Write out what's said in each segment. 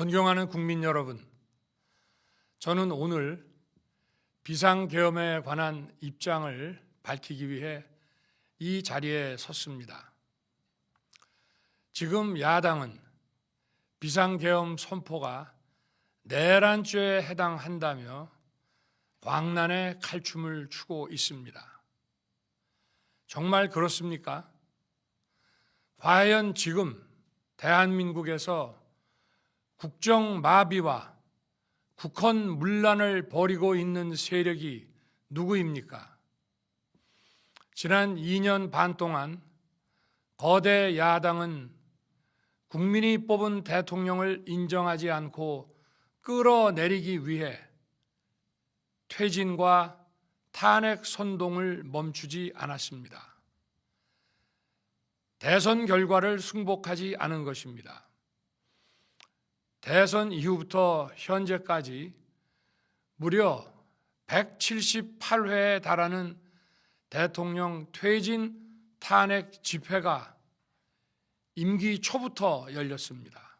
존경하는 국민 여러분, 저는 오늘 비상계엄에 관한 입장을 밝히기 위해 이 자리에 섰습니다. 지금 야당은 비상계엄 선포가 내란죄에 해당한다며 광란의 칼춤을 추고 있습니다. 정말 그렇습니까? 과연 지금 대한민국에서 국정마비와 국헌문란을 벌이고 있는 세력이 누구입니까? 지난 2년 반 동안 거대 야당은 국민이 뽑은 대통령을 인정하지 않고 끌어내리기 위해 퇴진과 탄핵 선동을 멈추지 않았습니다. 대선 결과를 승복하지 않은 것입니다. 대선 이후부터 현재까지 무려 178회에 달하는 대통령 퇴진 탄핵 집회가 임기 초부터 열렸습니다.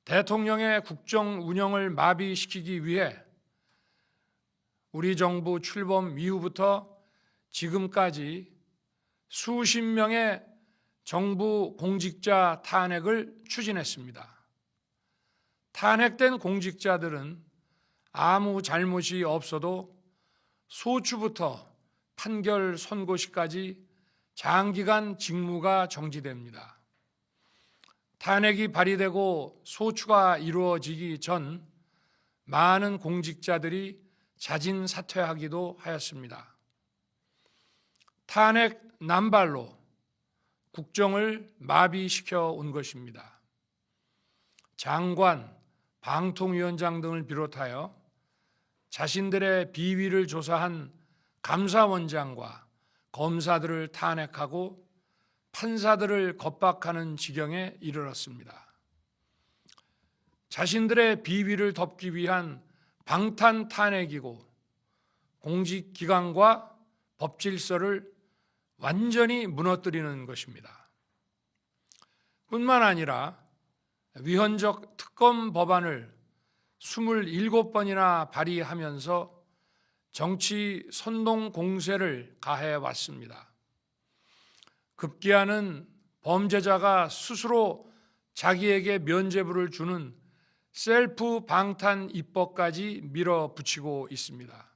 대통령의 국정 운영을 마비시키기 위해 우리 정부 출범 이후부터 지금까지 수십 명의 정부 공직자 탄핵을 추진했습니다. 탄핵된 공직자들은 아무 잘못이 없어도 소추부터 판결 선고시까지 장기간 직무가 정지됩니다. 탄핵이 발의되고 소추가 이루어지기 전 많은 공직자들이 자진 사퇴하기도 하였습니다. 탄핵 남발로 국정을 마비시켜 온 것입니다. 장관, 방통위원장 등을 비롯하여 자신들의 비위를 조사한 감사원장과 검사들을 탄핵하고 판사들을 겁박하는 지경에 이르렀습니다. 자신들의 비위를 덮기 위한 방탄 탄핵이고 공직기관과 법질서를 완전히 무너뜨리는 것입니다. 뿐만 아니라 위헌적 특검 법안을 27번이나 발의하면서 정치 선동 공세를 가해 왔습니다. 급기야는 범죄자가 스스로 자기에게 면죄부를 주는 셀프 방탄 입법까지 밀어붙이고 있습니다.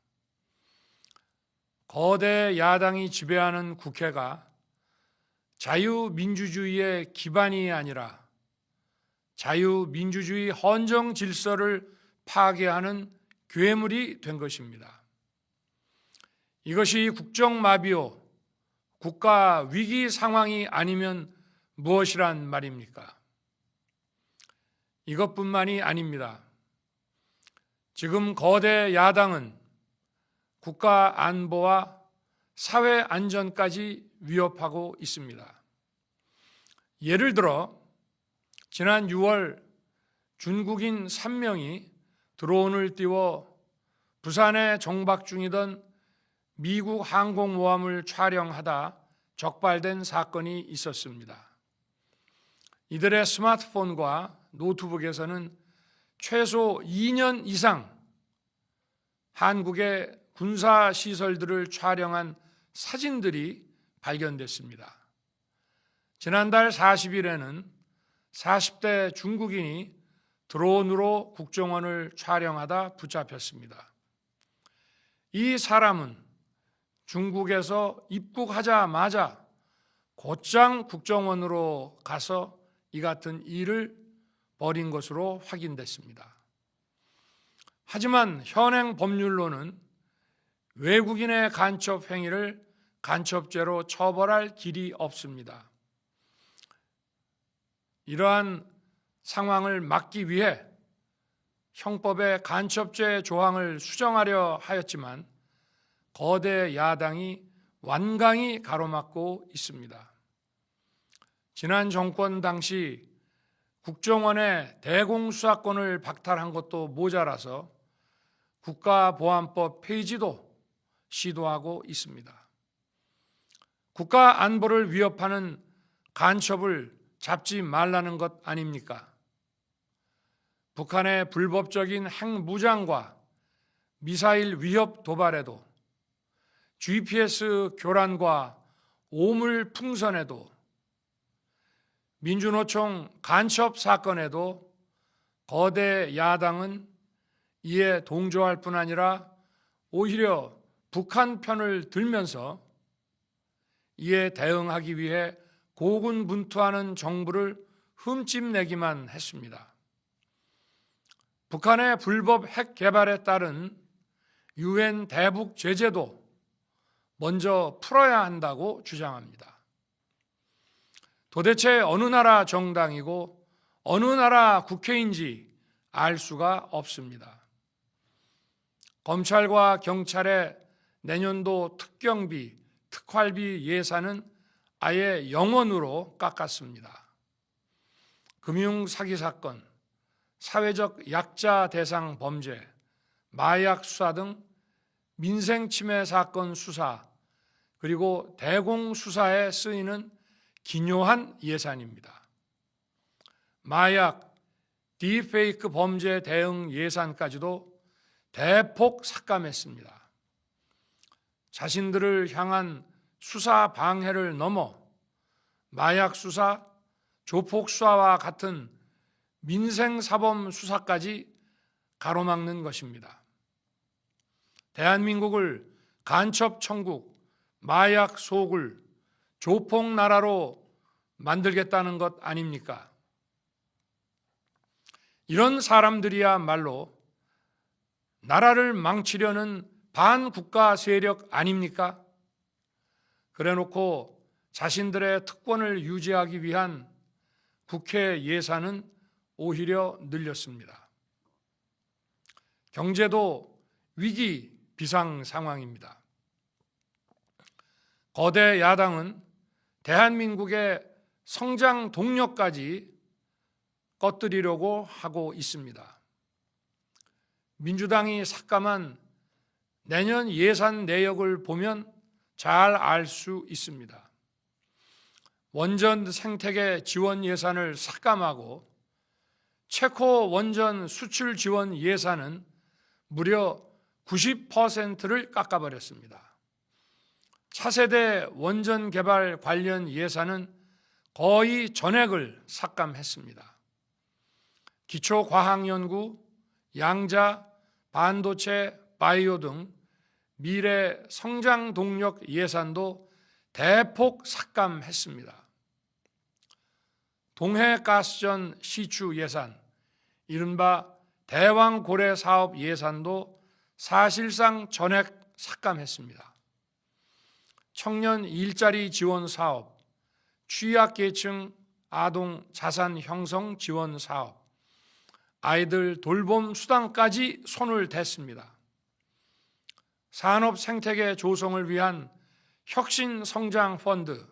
거대 야당이 지배하는 국회가 자유민주주의의 기반이 아니라 자유민주주의 헌정 질서를 파괴하는 괴물이 된 것입니다. 이것이 국정마비요, 국가 위기 상황이 아니면 무엇이란 말입니까? 이것뿐만이 아닙니다. 지금 거대 야당은 국가 안보와 사회 안전까지 위협하고 있습니다. 예를 들어 지난 6월 중국인 3명이 드론을 띄워 부산에 정박 중이던 미국 항공모함을 촬영하다 적발된 사건이 있었습니다. 이들의 스마트폰과 노트북에서는 최소 2년 이상 한국의 군사시설들을 촬영한 사진들이 발견됐습니다. 지난달 40일에는 40대 중국인이 드론으로 국정원을 촬영하다 붙잡혔습니다. 이 사람은 중국에서 입국하자마자 곧장 국정원으로 가서 이 같은 일을 벌인 것으로 확인됐습니다. 하지만 현행 법률로는 외국인의 간첩 행위를 간첩죄로 처벌할 길이 없습니다. 이러한 상황을 막기 위해 형법의 간첩죄 조항을 수정하려 하였지만 거대 야당이 완강히 가로막고 있습니다. 지난 정권 당시 국정원의 대공수사권을 박탈한 것도 모자라서 국가보안법 폐지도 시도하고 있습니다. 국가 안보를 위협하는 간첩을 잡지 말라는 것 아닙니까? 북한의 불법적인 핵무장과 미사일 위협 도발에도, GPS 교란과 오물 풍선에도, 민주노총 간첩 사건에도 거대 야당은 이에 동조할 뿐 아니라 오히려 북한 편을 들면서 이에 대응하기 위해 고군분투하는 정부를 흠집내기만 했습니다. 북한의 불법 핵 개발에 따른 UN 대북 제재도 먼저 풀어야 한다고 주장합니다. 도대체 어느 나라 정당이고 어느 나라 국회인지 알 수가 없습니다. 검찰과 경찰의 내년도 특경비, 특활비 예산은 아예 0원으로 깎았습니다. 금융 사기 사건, 사회적 약자 대상 범죄, 마약 수사 등 민생 침해 사건 수사, 그리고 대공 수사에 쓰이는 기묘한 예산입니다. 마약, 딥페이크 범죄 대응 예산까지도 대폭 삭감했습니다. 자신들을 향한 수사 방해를 넘어 마약 수사, 조폭 수사와 같은 민생 사범 수사까지 가로막는 것입니다. 대한민국을 간첩 천국, 마약 소굴, 조폭 나라로 만들겠다는 것 아닙니까? 이런 사람들이야말로 나라를 망치려는 반국가 세력 아닙니까? 그래놓고 자신들의 특권을 유지하기 위한 국회 예산은 오히려 늘렸습니다. 경제도 위기 비상 상황입니다. 거대 야당은 대한민국의 성장 동력까지 꺼뜨리려고 하고 있습니다. 민주당이 삭감한 내년 예산 내역을 보면 잘 알 수 있습니다. 원전 생태계 지원 예산을 삭감하고 체코 원전 수출 지원 예산은 무려 90%를 깎아버렸습니다. 차세대 원전 개발 관련 예산은 거의 전액을 삭감했습니다. 기초과학연구, 양자, 반도체, 바이오 등 미래 성장 동력 예산도 대폭 삭감했습니다. 동해가스전 시추 예산, 이른바 대왕고래 사업 예산도 사실상 전액 삭감했습니다. 청년 일자리 지원 사업, 취약계층 아동 자산 형성 지원 사업, 아이들 돌봄 수당까지 손을 댔습니다. 산업 생태계 조성을 위한 혁신 성장 펀드,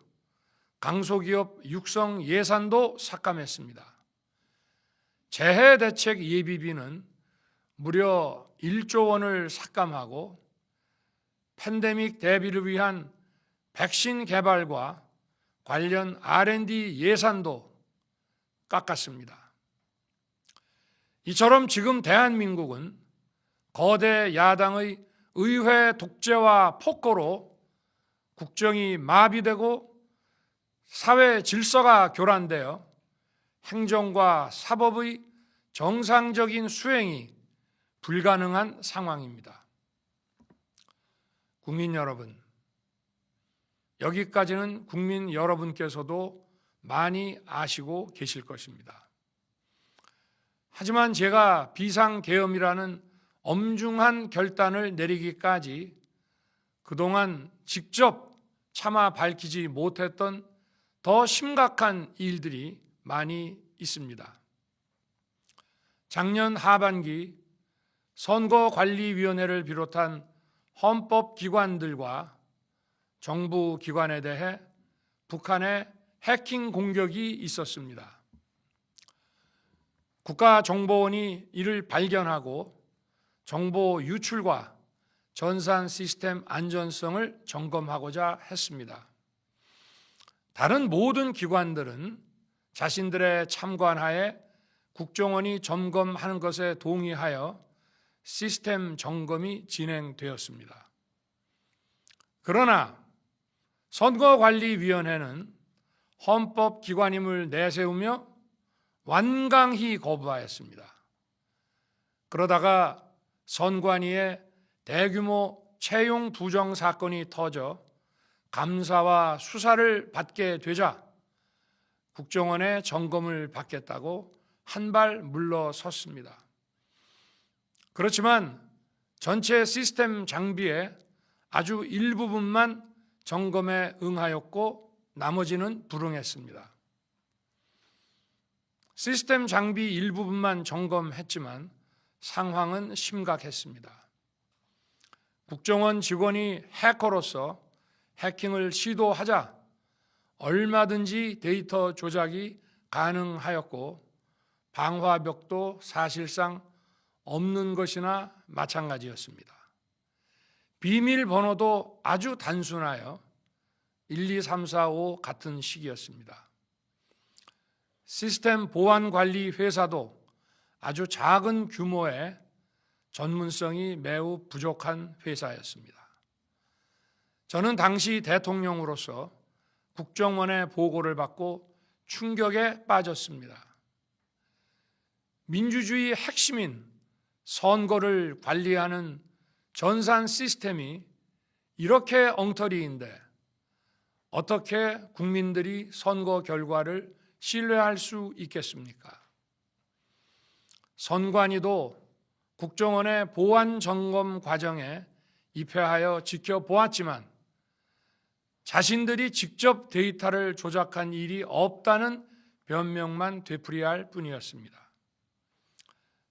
강소기업 육성 예산도 삭감했습니다. 재해 대책 예비비는 무려 1조 원을 삭감하고 팬데믹 대비를 위한 백신 개발과 관련 R&D 예산도 깎았습니다. 이처럼 지금 대한민국은 거대 야당의 의회 독재와 폭거로 국정이 마비되고 사회 질서가 교란되어 행정과 사법의 정상적인 수행이 불가능한 상황입니다. 국민 여러분, 여기까지는 국민 여러분께서도 많이 아시고 계실 것입니다. 하지만 제가 비상계엄이라는 엄중한 결단을 내리기까지 그동안 직접 차마 밝히지 못했던 더 심각한 일들이 많이 있습니다. 작년 하반기 선거관리위원회를 비롯한 헌법기관들과 정부 기관에 대해 북한의 해킹 공격이 있었습니다. 국가정보원이 이를 발견하고 정보 유출과 전산 시스템 안전성을 점검하고자 했습니다. 다른 모든 기관들은 자신들의 참관하에 국정원이 점검하는 것에 동의하여 시스템 점검이 진행되었습니다. 그러나 선거관리위원회는 헌법기관임을 내세우며 완강히 거부하였습니다. 그러다가 선관위의 대규모 채용 부정 사건이 터져 감사와 수사를 받게 되자 국정원의 점검을 받겠다고 한 발 물러섰습니다. 그렇지만 전체 시스템 장비의 아주 일부분만 점검에 응하였고 나머지는 불응했습니다. 시스템 장비 일부분만 점검했지만 상황은 심각했습니다. 국정원 직원이 해커로서 해킹을 시도하자 얼마든지 데이터 조작이 가능하였고 방화벽도 사실상 없는 것이나 마찬가지였습니다. 비밀번호도 아주 단순하여 1, 2, 3, 4, 5 같은 식이었습니다. 시스템 보안관리 회사도 아주 작은 규모의 전문성이 매우 부족한 회사였습니다. 저는 당시 대통령으로서 국정원의 보고를 받고 충격에 빠졌습니다. 민주주의의 핵심인 선거를 관리하는 전산 시스템이 이렇게 엉터리인데 어떻게 국민들이 선거 결과를 신뢰할 수 있겠습니까? 선관위도 국정원의 보안 점검 과정에 입회하여 지켜보았지만 자신들이 직접 데이터를 조작한 일이 없다는 변명만 되풀이할 뿐이었습니다.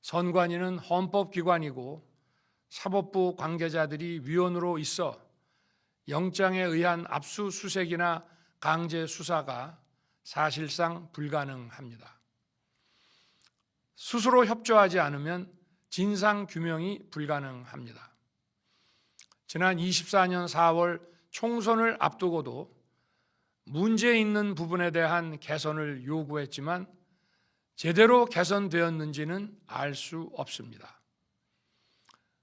선관위는 헌법기관이고 사법부 관계자들이 위원으로 있어 영장에 의한 압수수색이나 강제 수사가 사실상 불가능합니다. 스스로 협조하지 않으면 진상규명이 불가능합니다. 지난 24년 4월 총선을 앞두고도 문제 있는 부분에 대한 개선을 요구했지만 제대로 개선되었는지는 알 수 없습니다.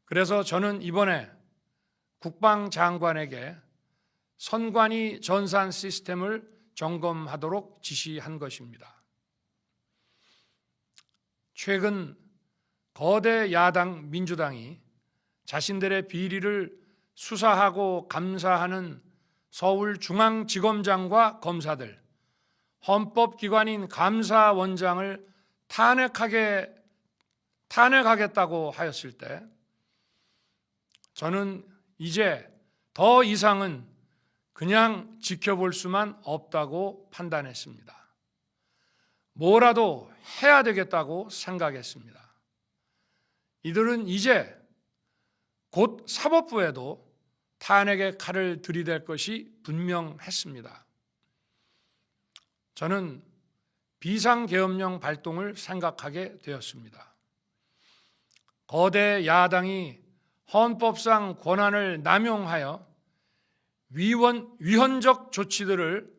그래서 저는 이번에 국방장관에게 선관위 전산 시스템을 점검하도록 지시한 것입니다. 최근 거대 야당 민주당이 자신들의 비리를 수사하고 감사하는 서울중앙지검장과 검사들, 헌법기관인 감사원장을 탄핵하겠다고 하였을 때 저는 이제 더 이상은 그냥 지켜볼 수만 없다고 판단했습니다. 뭐라도 해야 되겠다고 생각했습니다. 이들은 이제 곧 사법부에도 탄핵의 칼을 들이댈 것이 분명했습니다. 저는 비상계엄령 발동을 생각하게 되었습니다. 거대 야당이 헌법상 권한을 남용하여 위헌적 조치들을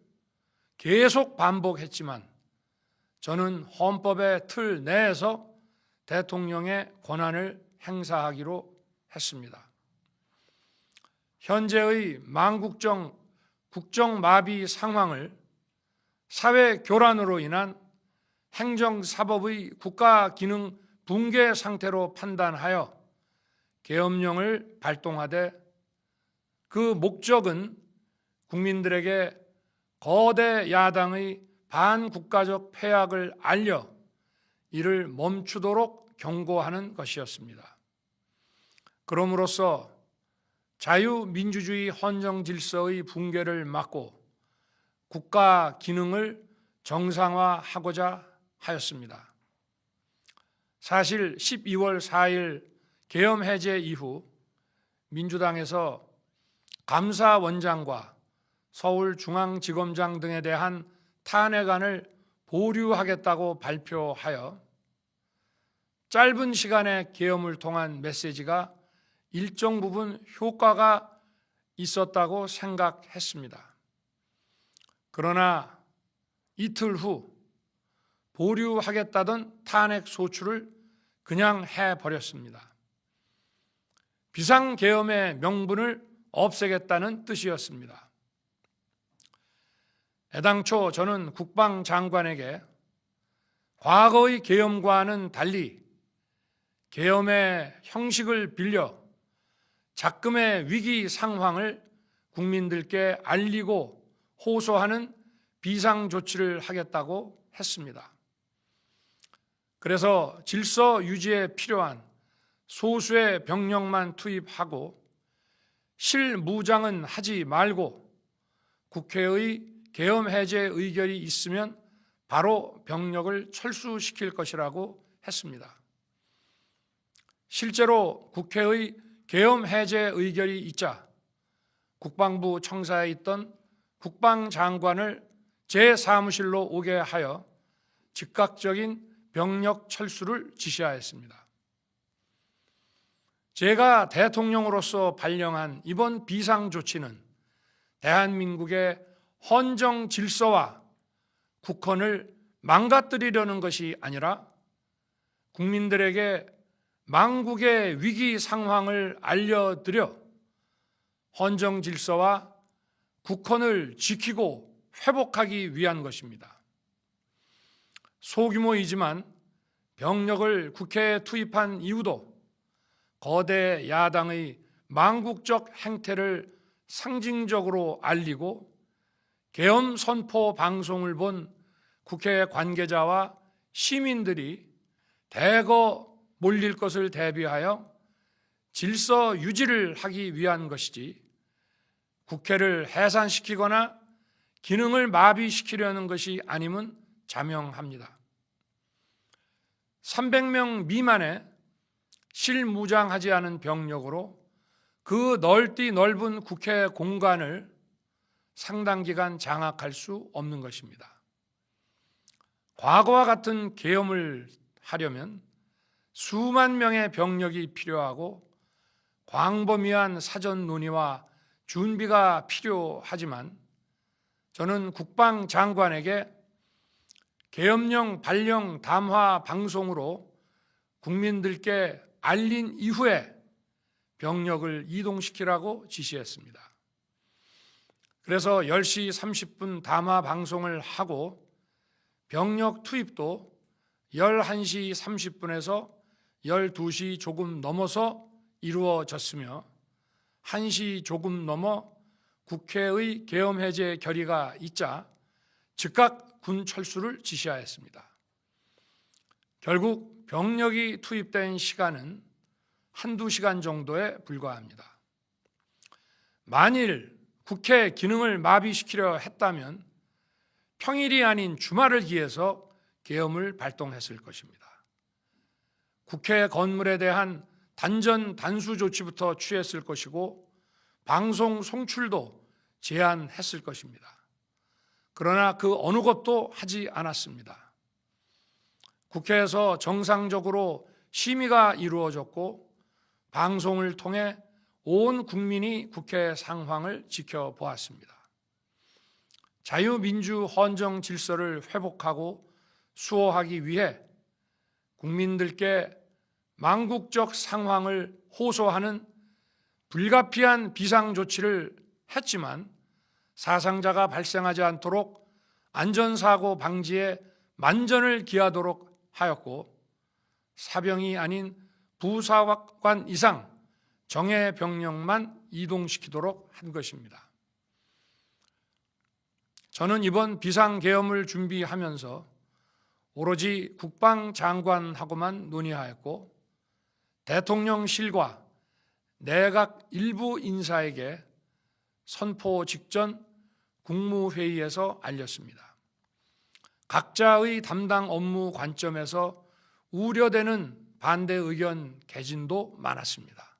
계속 반복했지만 저는 헌법의 틀 내에서 대통령의 권한을 행사하기로 했습니다. 현재의 망국적 국정마비 상황을 사회 교란으로 인한 행정사법의 국가기능 붕괴 상태로 판단하여 계엄령을 발동하되 그 목적은 국민들에게 거대 야당의 반국가적 폐악을 알려 이를 멈추도록 경고하는 것이었습니다. 그럼으로써 자유민주주의 헌정 질서의 붕괴를 막고 국가 기능을 정상화하고자 하였습니다. 사실 12월 4일 계엄 해제 이후 민주당에서 감사원장과 서울중앙지검장 등에 대한 탄핵안을 보류하겠다고 발표하여 짧은 시간의 계엄을 통한 메시지가 일정 부분 효과가 있었다고 생각했습니다. 그러나 이틀 후 보류하겠다던 탄핵 소추를 그냥 해버렸습니다. 비상계엄의 명분을 없애겠다는 뜻이었습니다. 애당초 저는 국방장관에게 과거의 계엄과는 달리 계엄의 형식을 빌려 작금의 위기 상황을 국민들께 알리고 호소하는 비상조치를 하겠다고 했습니다. 그래서 질서 유지에 필요한 소수의 병력만 투입하고 실무장은 하지 말고 국회의 계엄 해제 의결이 있으면 바로 병력을 철수시킬 것이라고 했습니다. 실제로 국회의 계엄 해제 의결이 있자 국방부 청사에 있던 국방장관을 제 사무실로 오게 하여 즉각적인 병력 철수를 지시하였습니다. 제가 대통령으로서 발령한 이번 비상조치는 대한민국의 헌정 질서와 국헌을 망가뜨리려는 것이 아니라 국민들에게 망국의 위기 상황을 알려드려 헌정 질서와 국헌을 지키고 회복하기 위한 것입니다. 소규모이지만 병력을 국회에 투입한 이유도 거대 야당의 망국적 행태를 상징적으로 알리고 계엄 선포 방송을 본 국회 관계자와 시민들이 대거 몰릴 것을 대비하여 질서 유지를 하기 위한 것이지 국회를 해산시키거나 기능을 마비시키려는 것이 아님은 자명합니다. 300명 미만의 실무장하지 않은 병력으로 그 넓은 국회 공간을 상당 기간 장악할 수 없는 것입니다. 과거와 같은 계엄을 하려면 수만 명의 병력이 필요하고 광범위한 사전 논의와 준비가 필요하지만 저는 국방장관에게 계엄령 발령 담화 방송으로 국민들께 알린 이후에 병력을 이동시키라고 지시했습니다. 그래서 10시 30분 담화 방송을 하고 병력 투입도 11시 30분에서 12시 조금 넘어서 이루어졌으며 1시 조금 넘어 국회의 계엄 해제 결의가 있자 즉각 군 철수를 지시하였습니다. 결국 병력이 투입된 시간은 한두 시간 정도에 불과합니다. 만일 국회 기능을 마비시키려 했다면 평일이 아닌 주말을 기해서 계엄을 발동했을 것입니다. 국회 건물에 대한 단전 단수 조치부터 취했을 것이고 방송 송출도 제한했을 것입니다. 그러나 그 어느 것도 하지 않았습니다. 국회에서 정상적으로 심의가 이루어졌고 방송을 통해 온 국민이 국회 상황을 지켜보았습니다. 자유민주 헌정 질서를 회복하고 수호하기 위해 국민들께 망국적 상황을 호소하는 불가피한 비상조치를 했지만 사상자가 발생하지 않도록 안전사고 방지에 만전을 기하도록 하였고 사병이 아닌 부사관 이상 정예 병력만 이동시키도록 한 것입니다. 저는 이번 비상계엄을 준비하면서 오로지 국방장관하고만 논의하였고 대통령실과 내각 일부 인사에게 선포 직전 국무회의에서 알렸습니다. 각자의 담당 업무 관점에서 우려되는 반대 의견 개진도 많았습니다.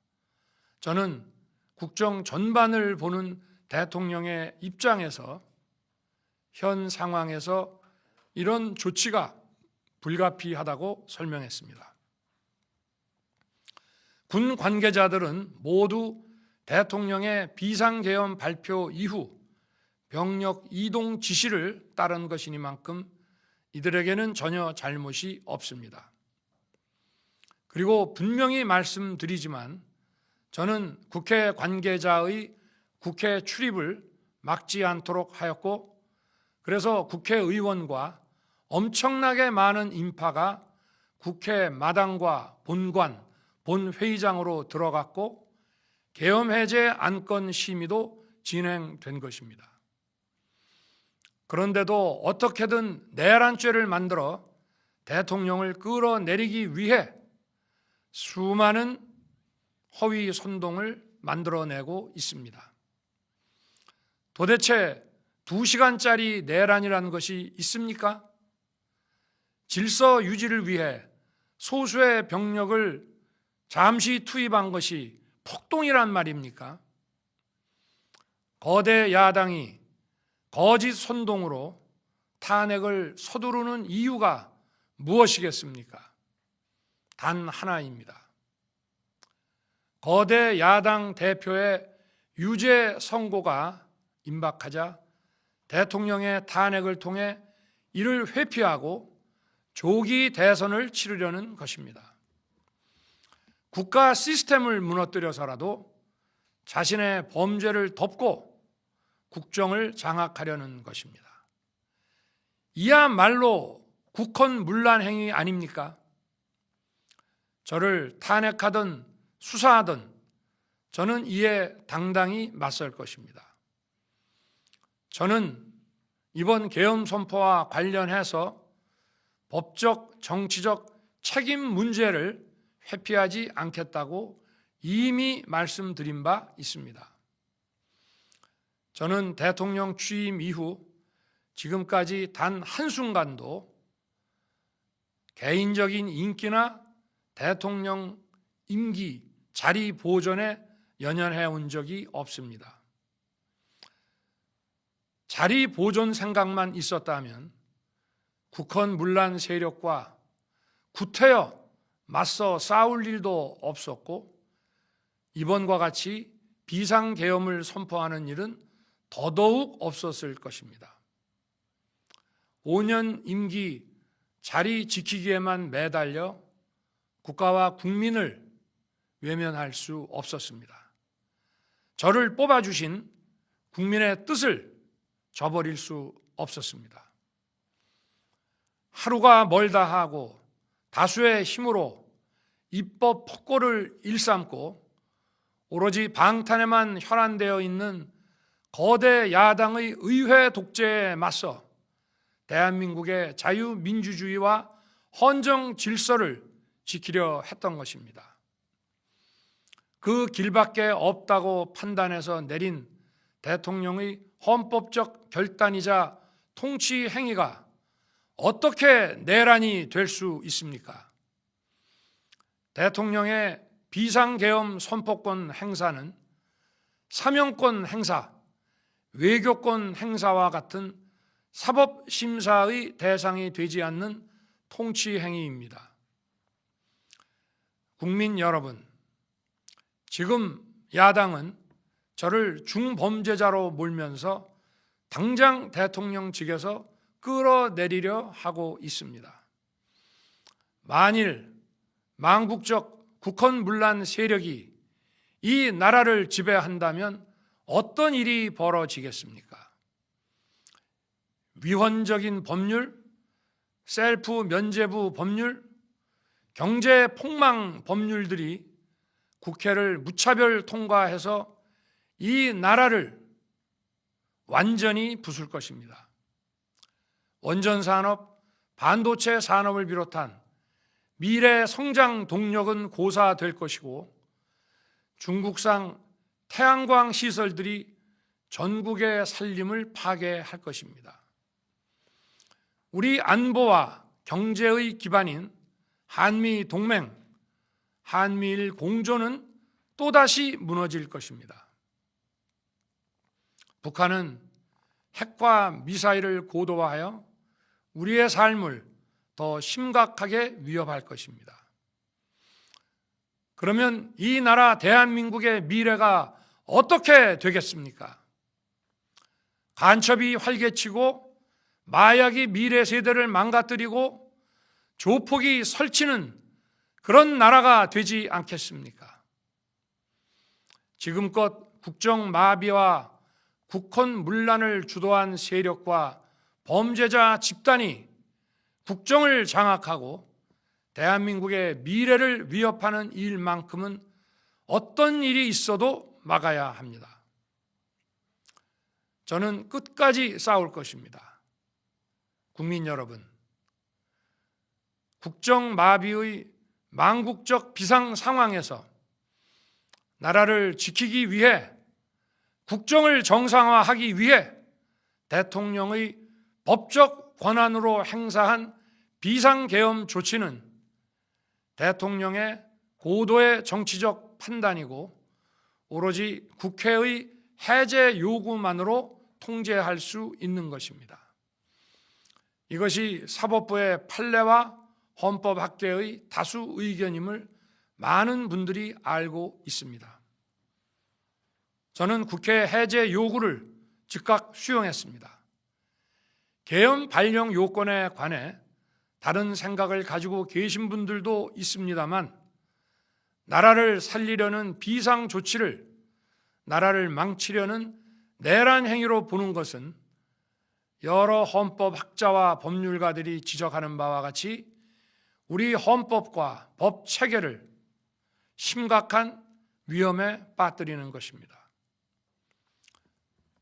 저는 국정 전반을 보는 대통령의 입장에서 현 상황에서 이런 조치가 불가피하다고 설명했습니다. 군 관계자들은 모두 대통령의 비상계엄 발표 이후 병력 이동 지시를 따른 것이니만큼 이들에게는 전혀 잘못이 없습니다. 그리고 분명히 말씀드리지만 저는 국회 관계자의 국회 출입을 막지 않도록 하였고, 그래서 국회의원과 엄청나게 많은 인파가 국회 마당과 본관, 본회의장으로 들어갔고 계엄 해제 안건 심의도 진행된 것입니다. 그런데도 어떻게든 내란죄를 만들어 대통령을 끌어내리기 위해 수많은 허위 선동을 만들어내고 있습니다. 도대체 2시간짜리 내란이라는 것이 있습니까? 질서 유지를 위해 소수의 병력을 잠시 투입한 것이 폭동이란 말입니까? 거대 야당이 거짓 선동으로 탄핵을 서두르는 이유가 무엇이겠습니까? 단 하나입니다. 거대 야당 대표의 유죄 선고가 임박하자 대통령의 탄핵을 통해 이를 회피하고 조기 대선을 치르려는 것입니다. 국가 시스템을 무너뜨려서라도 자신의 범죄를 덮고 국정을 장악하려는 것입니다. 이야말로 국헌문란 행위 아닙니까? 저를 탄핵하든 수사하든 저는 이에 당당히 맞설 것입니다. 저는 이번 계엄 선포와 관련해서 법적, 정치적 책임 문제를 회피하지 않겠다고 이미 말씀드린 바 있습니다. 저는 대통령 취임 이후 지금까지 단 한순간도 개인적인 인기나 대통령 임기, 자리 보존에 연연해 온 적이 없습니다. 자리 보존 생각만 있었다면 국헌문란 세력과 구태여 맞서 싸울 일도 없었고 이번과 같이 비상계엄을 선포하는 일은 더더욱 없었을 것입니다. 5년 임기 자리 지키기에만 매달려 국가와 국민을 외면할 수 없었습니다. 저를 뽑아주신 국민의 뜻을 저버릴 수 없었습니다. 하루가 멀다 하고 다수의 힘으로 입법 폭거를 일삼고 오로지 방탄에만 혈안되어 있는 거대 야당의 의회 독재에 맞서 대한민국의 자유민주주의와 헌정 질서를 지키려 했던 것입니다. 그 길밖에 없다고 판단해서 내린 대통령의 헌법적 결단이자 통치 행위가 어떻게 내란이 될 수 있습니까? 대통령의 비상계엄 선포권 행사는 사명권 행사, 외교권 행사와 같은 사법심사의 대상이 되지 않는 통치 행위입니다. 국민 여러분, 지금 야당은 저를 중범죄자로 몰면서 당장 대통령직에서 끌어내리려 하고 있습니다. 만일 망국적 국헌문란 세력이 이 나라를 지배한다면 어떤 일이 벌어지겠습니까? 위헌적인 법률, 셀프 면죄부 법률, 경제 폭망 법률들이 국회를 무차별 통과해서 이 나라를 완전히 부술 것입니다. 원전 산업, 반도체 산업을 비롯한 미래 성장 동력은 고사될 것이고 중국산 태양광 시설들이 전국의 살림을 파괴할 것입니다. 우리 안보와 경제의 기반인 한미 동맹, 한미일 공조는 또다시 무너질 것입니다. 북한은 핵과 미사일을 고도화하여 우리의 삶을 더 심각하게 위협할 것입니다. 그러면 이 나라 대한민국의 미래가 어떻게 되겠습니까? 간첩이 활개치고 마약이 미래 세대를 망가뜨리고 조폭이 설치는 그런 나라가 되지 않겠습니까? 지금껏 국정마비와 국헌문란을 주도한 세력과 범죄자 집단이 국정을 장악하고 대한민국의 미래를 위협하는 일만큼은 어떤 일이 있어도 막아야 합니다. 저는 끝까지 싸울 것입니다. 국민 여러분, 국정마비의 망국적 비상 상황에서 나라를 지키기 위해, 국정을 정상화하기 위해 대통령의 법적 권한으로 행사한 비상계엄 조치는 대통령의 고도의 정치적 판단이고 오로지 국회의 해제 요구만으로 통제할 수 있는 것입니다. 이것이 사법부의 판례와 헌법학계의 다수 의견임을 많은 분들이 알고 있습니다. 저는 국회 해제 요구를 즉각 수용했습니다. 계엄 발령 요건에 관해 다른 생각을 가지고 계신 분들도 있습니다만, 나라를 살리려는 비상 조치를 나라를 망치려는 내란 행위로 보는 것은 여러 헌법학자와 법률가들이 지적하는 바와 같이 우리 헌법과 법 체계를 심각한 위험에 빠뜨리는 것입니다.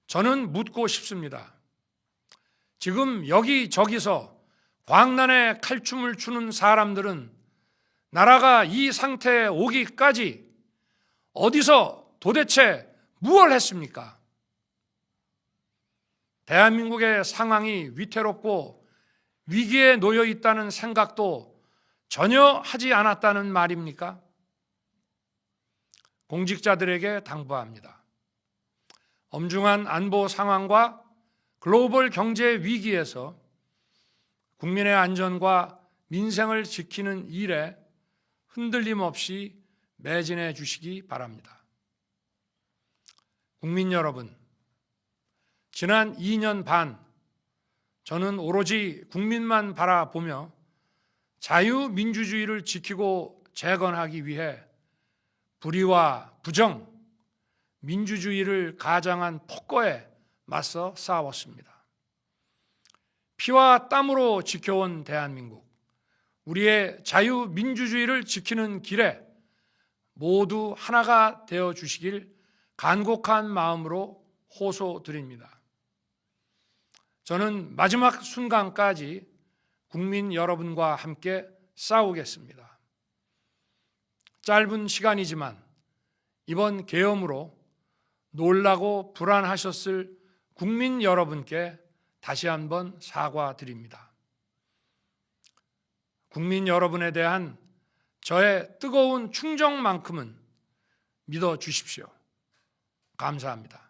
저는 묻고 싶습니다. 지금 여기저기서 광란에 칼춤을 추는 사람들은 나라가 이 상태에 오기까지 어디서 도대체 무엇을 했습니까? 대한민국의 상황이 위태롭고 위기에 놓여 있다는 생각도 전혀 하지 않았다는 말입니까? 공직자들에게 당부합니다. 엄중한 안보 상황과 글로벌 경제 위기에서 국민의 안전과 민생을 지키는 일에 흔들림 없이 매진해 주시기 바랍니다. 국민 여러분, 지난 2년 반 저는 오로지 국민만 바라보며 자유민주주의를 지키고 재건하기 위해 불의와 부정, 민주주의를 가장한 폭거에 맞서 싸웠습니다. 피와 땀으로 지켜온 대한민국, 우리의 자유민주주의를 지키는 길에 모두 하나가 되어 주시길 간곡한 마음으로 호소드립니다. 저는 마지막 순간까지 국민 여러분과 함께 싸우겠습니다. 짧은 시간이지만 이번 계엄으로 놀라고 불안하셨을 국민 여러분께 다시 한번 사과드립니다. 국민 여러분에 대한 저의 뜨거운 충정만큼은 믿어 주십시오. 감사합니다.